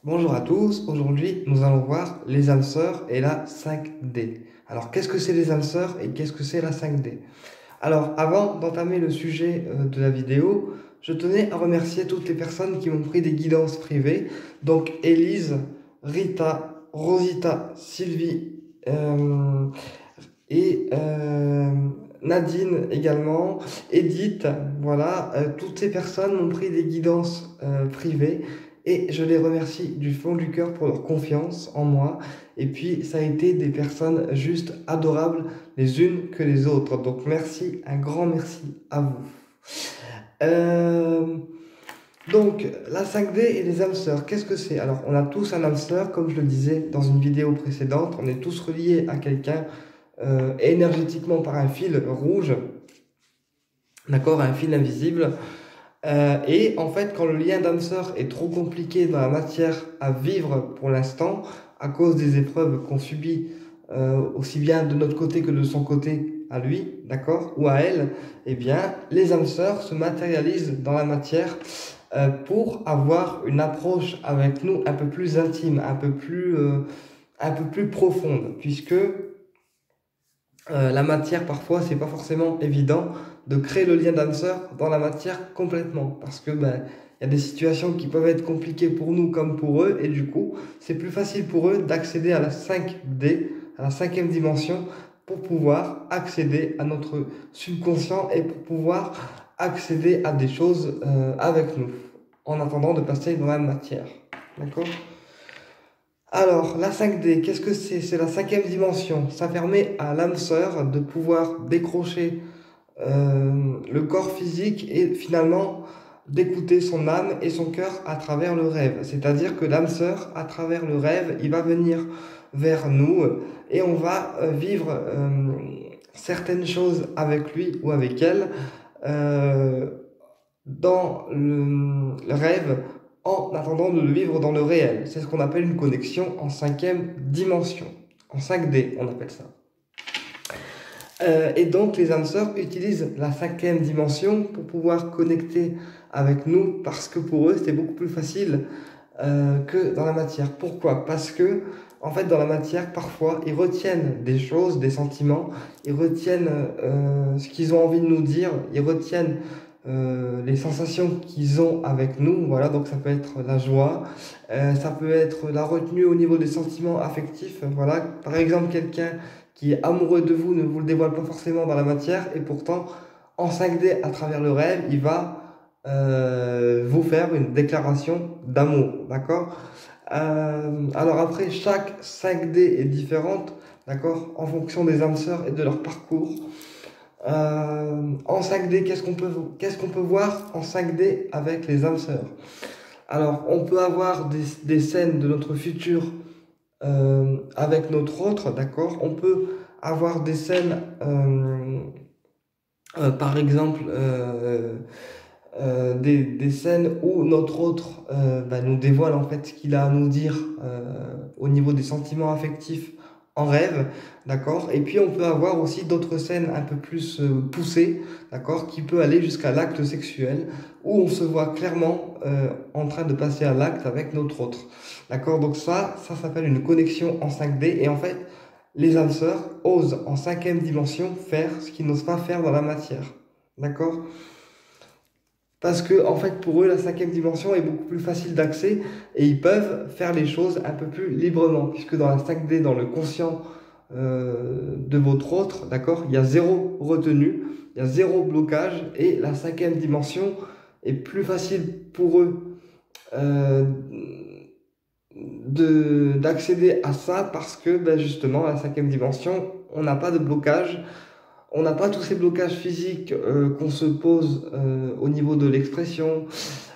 Bonjour à tous, aujourd'hui nous allons voir les âmes sœurs et la 5D. Alors qu'est-ce que c'est les âmes sœurs et qu'est-ce que c'est la 5D? Alors avant d'entamer le sujet de la vidéo, je tenais à remercier toutes les personnes qui m'ont pris des guidances privées. Donc Élise, Rita, Rosita, Sylvie et Nadine également, Edith, voilà, toutes ces personnes m'ont pris des guidances privées. Et je les remercie du fond du cœur pour leur confiance en moi. Et puis, ça a été des personnes juste adorables les unes que les autres. Donc, merci, un grand merci à vous. Euh, donc, la 5D et les âmes sœurs, qu'est-ce que c'est? Alors, on a tous un âme sœur, comme je le disais dans une vidéo précédente. On est tous reliés à quelqu'un énergétiquement par un fil rouge, d'accord, un fil invisible. Et en fait, quand le lien d'âme sœur est trop compliqué dans la matière à vivre pour l'instant, à cause des épreuves qu'on subit, aussi bien de notre côté que de son côté à lui, d'accord, ou à elle, eh bien, les âmes sœurs se matérialisent dans la matière pour avoir une approche avec nous un peu plus intime, un peu plus profonde, puisque la matière, parfois, c'est pas forcément évident de créer le lien d'âme sœur dans la matière complètement. Parce que, ben, il y a des situations qui peuvent être compliquées pour nous comme pour eux. Et du coup, c'est plus facile pour eux d'accéder à la 5D, à la cinquième dimension, pour pouvoir accéder à notre subconscient et pour pouvoir accéder à des choses avec nous, en attendant de passer dans la matière. D'accord? Alors, la 5D, qu'est-ce que c'est? C'est la cinquième dimension. Ça permet à l'âme sœur de pouvoir décrocher le corps physique et finalement d'écouter son âme et son cœur à travers le rêve. C'est-à-dire que l'âme sœur, à travers le rêve, il va venir vers nous et on va vivre certaines choses avec lui ou avec elle euh, dans le rêve en attendant de le vivre dans le réel. C'est ce qu'on appelle une connexion en cinquième dimension. En 5D, on appelle ça. Et donc, les âmes sœurs utilisent la cinquième dimension pour pouvoir connecter avec nous parce que pour eux, c'est beaucoup plus facile que dans la matière. Pourquoi? Parce que, en fait, dans la matière, parfois, ils retiennent des choses, des sentiments, ils retiennent ce qu'ils ont envie de nous dire, ils retiennent les sensations qu'ils ont avec nous. Voilà, donc ça peut être la joie, ça peut être la retenue au niveau des sentiments affectifs. Voilà, par exemple, quelqu'un qui est amoureux de vous ne vous le dévoile pas forcément dans la matière et pourtant, en 5D, à travers le rêve, il va vous faire une déclaration d'amour, d'accord? Alors après, chaque 5D est différente, d'accord, en fonction des âmes sœurs et de leur parcours. En 5D, qu'est-ce qu'on peut voir en 5D avec les âmes sœurs? Alors, on peut avoir des scènes de notre futur avec notre autre, d'accord? On peut avoir des scènes, par exemple, des scènes où notre autre nous dévoile en fait ce qu'il a à nous dire au niveau des sentiments affectifs en rêve, d'accord? Et puis on peut avoir aussi d'autres scènes un peu plus poussées, d'accord? Qui peut aller jusqu'à l'acte sexuel, où on se voit clairement en train de passer à l'acte avec notre autre, d'accord? Donc ça s'appelle une connexion en 5D, et en fait, les âmes sœurs osent en cinquième dimension faire ce qu'ils n'osent pas faire dans la matière, d'accord? Parce que, en fait, pour eux, la cinquième dimension est beaucoup plus facile d'accès et ils peuvent faire les choses un peu plus librement, puisque dans la 5D, dans le conscient de votre autre, d'accord, il y a zéro retenue, il y a zéro blocage et la cinquième dimension est plus facile pour eux d'accéder à ça parce que, ben, justement, la cinquième dimension, on n'a pas de blocage. On n'a pas tous ces blocages physiques qu'on se pose au niveau de l'expression,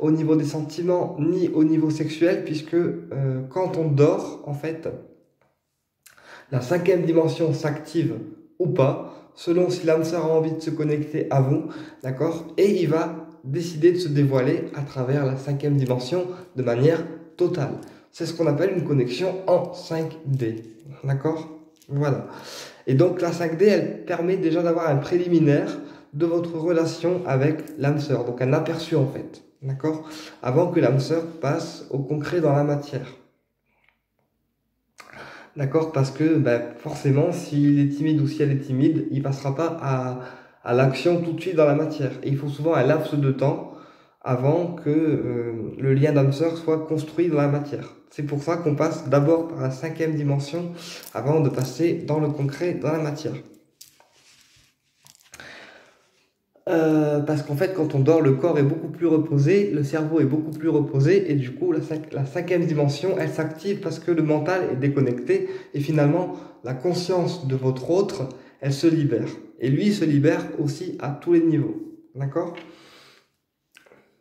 au niveau des sentiments, ni au niveau sexuel, puisque quand on dort, en fait, la cinquième dimension s'active ou pas, selon si l'âme sœur a envie de se connecter à vous, d'accord? Et il va décider de se dévoiler à travers la cinquième dimension de manière totale. C'est ce qu'on appelle une connexion en 5D, d'accord? Voilà. Et donc la 5D, elle permet déjà d'avoir un préliminaire de votre relation avec l'âme sœur, donc un aperçu en fait. d'accord? Avant que l'âme sœur passe au concret dans la matière. D'accord? Parce que ben, forcément, s'il est timide ou si elle est timide, il passera pas à l'action tout de suite dans la matière. Et il faut souvent un laps de temps avant que le lien d'âme sœur soit construit dans la matière. C'est pour ça qu'on passe d'abord par la 5e dimension avant de passer dans le concret, dans la matière. Parce qu'en fait, quand on dort, le corps est beaucoup plus reposé, le cerveau est beaucoup plus reposé, et du coup, la 5e dimension, elle s'active parce que le mental est déconnecté, et finalement, la conscience de votre autre, elle se libère. Et lui, il se libère aussi à tous les niveaux. D'accord?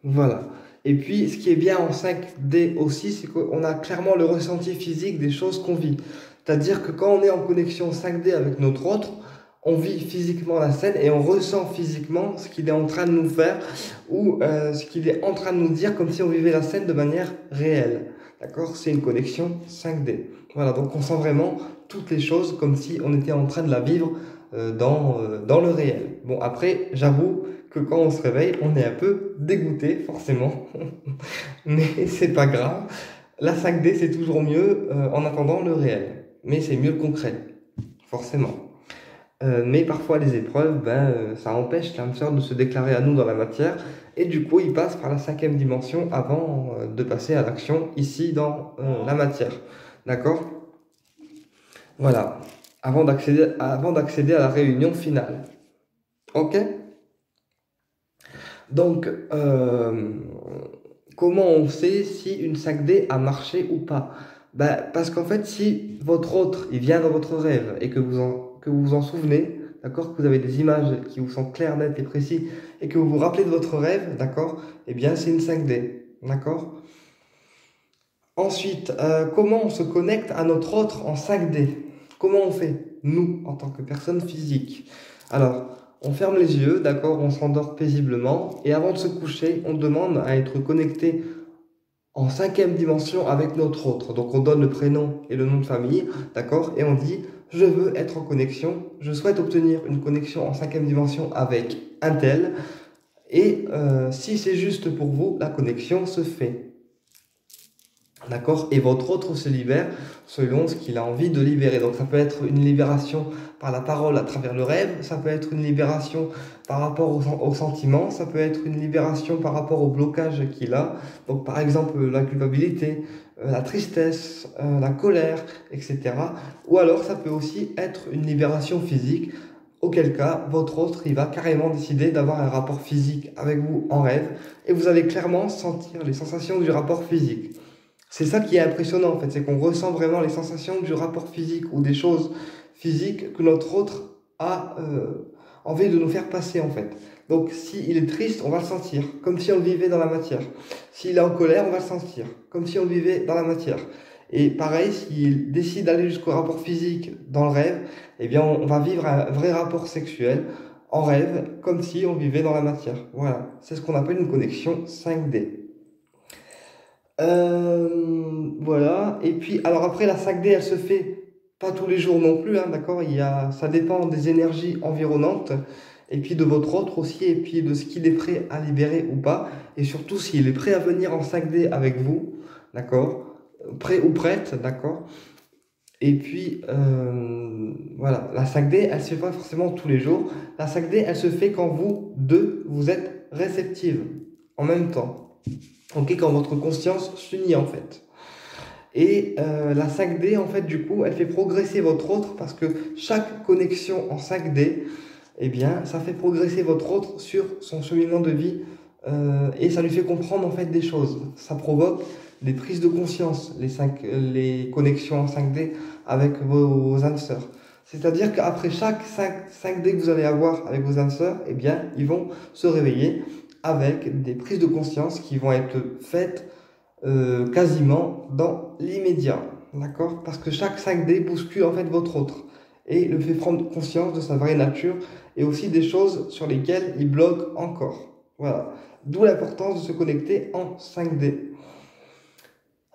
Voilà. Et puis, ce qui est bien en 5D aussi, c'est qu'on a clairement le ressenti physique des choses qu'on vit. C'est-à-dire que quand on est en connexion 5D avec notre autre, on vit physiquement la scène et on ressent physiquement ce qu'il est en train de nous faire ou ce qu'il est en train de nous dire comme si on vivait la scène de manière réelle. D'accord? C'est une connexion 5D. Voilà, donc on sent vraiment toutes les choses comme si on était en train de la vivre dans le réel. Bon, après, j'avoue que quand on se réveille, on est un peu dégoûté, forcément. Mais c'est pas grave. La 5D, c'est toujours mieux en attendant le réel. Mais c'est mieux le concret, forcément. Mais parfois, les épreuves, ça empêche l'âme sœur de se déclarer à nous dans la matière. Et du coup, il passe par la 5e dimension avant de passer à l'action ici dans la matière. D'accord? Voilà. Avant d'accéder à la réunion finale. Ok? Donc, comment on sait si une 5D a marché ou pas? Parce qu'en fait, si votre autre, il vient dans votre rêve et que vous en souvenez, d'accord, que vous avez des images qui vous sont claires, nettes et précises, et que vous vous rappelez de votre rêve, d'accord, eh bien, c'est une 5D, d'accord? Ensuite, comment on se connecte à notre autre en 5D? Comment on fait, nous, en tant que personne physique? Alors, on ferme les yeux, d'accord, on s'endort paisiblement, et avant de se coucher, on demande à être connecté en 5e dimension avec notre autre. Donc, on donne le prénom et le nom de famille, d'accord, et on dit, je veux être en connexion, je souhaite obtenir une connexion en 5e dimension avec un tel, et si c'est juste pour vous, la connexion se fait. D'accord? Et votre autre se libère selon ce qu'il a envie de libérer. Donc ça peut être une libération par la parole à travers le rêve, ça peut être une libération par rapport au sentiment, ça peut être une libération par rapport au blocage qu'il a. Donc par exemple la culpabilité, la tristesse, la colère, etc. Ou alors ça peut aussi être une libération physique, auquel cas votre autre il va carrément décider d'avoir un rapport physique avec vous en rêve et vous allez clairement sentir les sensations du rapport physique. C'est ça qui est impressionnant en fait, c'est qu'on ressent vraiment les sensations du rapport physique ou des choses physiques que notre autre a envie de nous faire passer en fait. Donc s'il est triste, on va le sentir, comme si on le vivait dans la matière. S'il est en colère, on va le sentir, comme si on le vivait dans la matière. Et pareil, s'il décide d'aller jusqu'au rapport physique dans le rêve, eh bien on va vivre un vrai rapport sexuel en rêve, comme si on vivait dans la matière. Voilà, c'est ce qu'on appelle une connexion 5D. Voilà. Et puis, alors après, la 5D, elle se fait pas tous les jours non plus, hein, d'accord? Ça dépend des énergies environnantes, et puis de votre autre aussi, et puis de ce qu'il est prêt à libérer ou pas, et surtout s'il est prêt à venir en 5D avec vous, d'accord? Prêt ou prête, d'accord? Et puis, voilà, la 5D, elle se fait pas forcément tous les jours. La 5D, elle se fait quand vous deux, vous êtes réceptives en même temps. Ok, quand votre conscience s'unit en fait. Et la 5D, en fait, du coup, elle fait progresser votre autre parce que chaque connexion en 5D, eh bien, ça fait progresser votre autre sur son cheminement de vie et ça lui fait comprendre en fait des choses. Ça provoque des prises de conscience, les connexions en 5D avec vos âmes sœurs. C'est-à-dire qu'après chaque 5D que vous allez avoir avec vos âmes sœurs, eh bien, ils vont se réveiller avec des prises de conscience qui vont être faites quasiment dans l'immédiat, d'accord? Parce que chaque 5D bouscule en fait votre autre et le fait prendre conscience de sa vraie nature et aussi des choses sur lesquelles il bloque encore. Voilà. D'où l'importance de se connecter en 5D.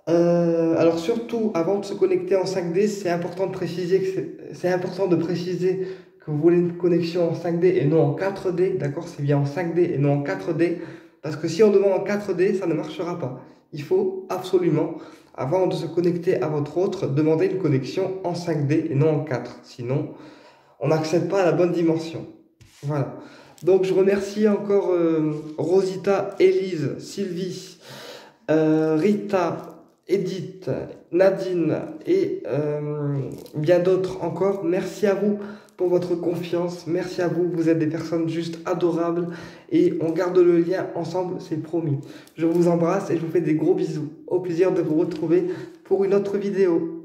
Alors surtout, avant de se connecter en 5D, c'est important de préciser que vous voulez une connexion en 5D et non en 4D, d'accord? C'est bien en 5D et non en 4D, Parce que si on demande en 4D, ça ne marchera pas. Il faut absolument, avant de se connecter à votre autre, demander une connexion en 5D et non en 4. Sinon, on n'accède pas à la bonne dimension. Voilà. Donc je remercie encore Rosita, Élise, Sylvie, Rita, Edith, Nadine et bien d'autres encore. Merci à vous pour votre confiance. Merci à vous. Vous êtes des personnes juste adorables et on garde le lien ensemble, c'est promis. Je vous embrasse et je vous fais des gros bisous. Au plaisir de vous retrouver pour une autre vidéo.